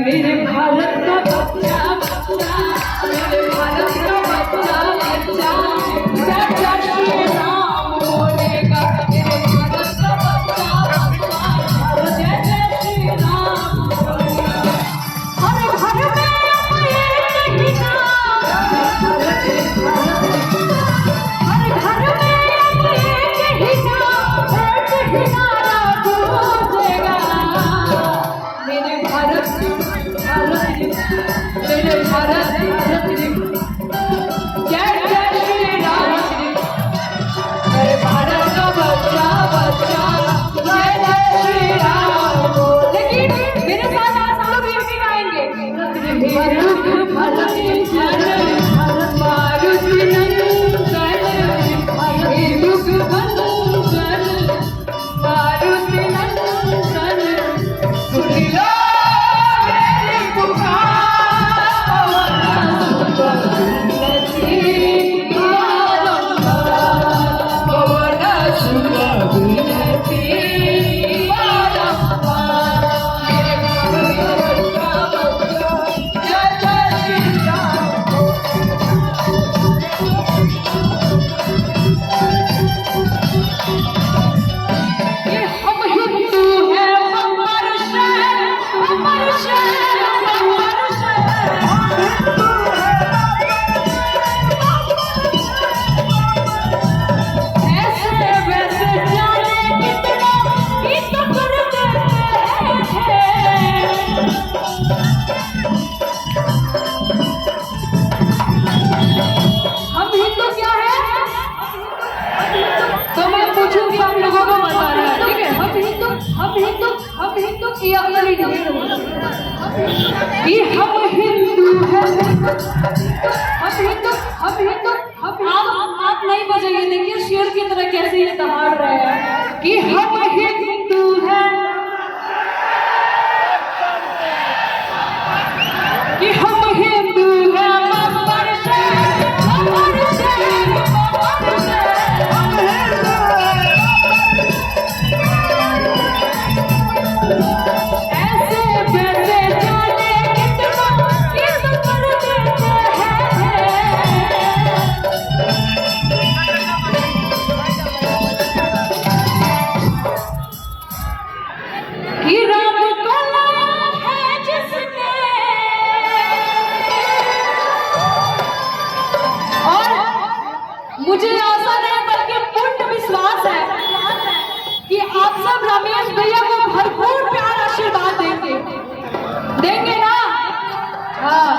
मेरे भारत का बच्चा बच्चा, मेरे भारत का बच्चा बच्चा, जय जय श्री राम बोलेगा। मेरे भारत का बच्चा बच्चा, जय जय श्री राम बोलेगा। हर घर में एक ही नाम, हर घर में एक ही नाम, एक ही नारा गूंजेगा। मेरे भारत मेरे भारत जय जय श्री राम। मेरे भारत का बच्चा बच्चा, जय जय श्री राम। लेकिन मेरे साथ आज हम लोग ये भी गाएंगे, मारुति नंदन, मारुति नंदन, मारुति नंदन, सुन लो कि हम हिंदू हैं, आप नहीं बजाइए, देखिए शेर की तरह कैसे ये दहाड़ रहे हैं कि हम हिंदू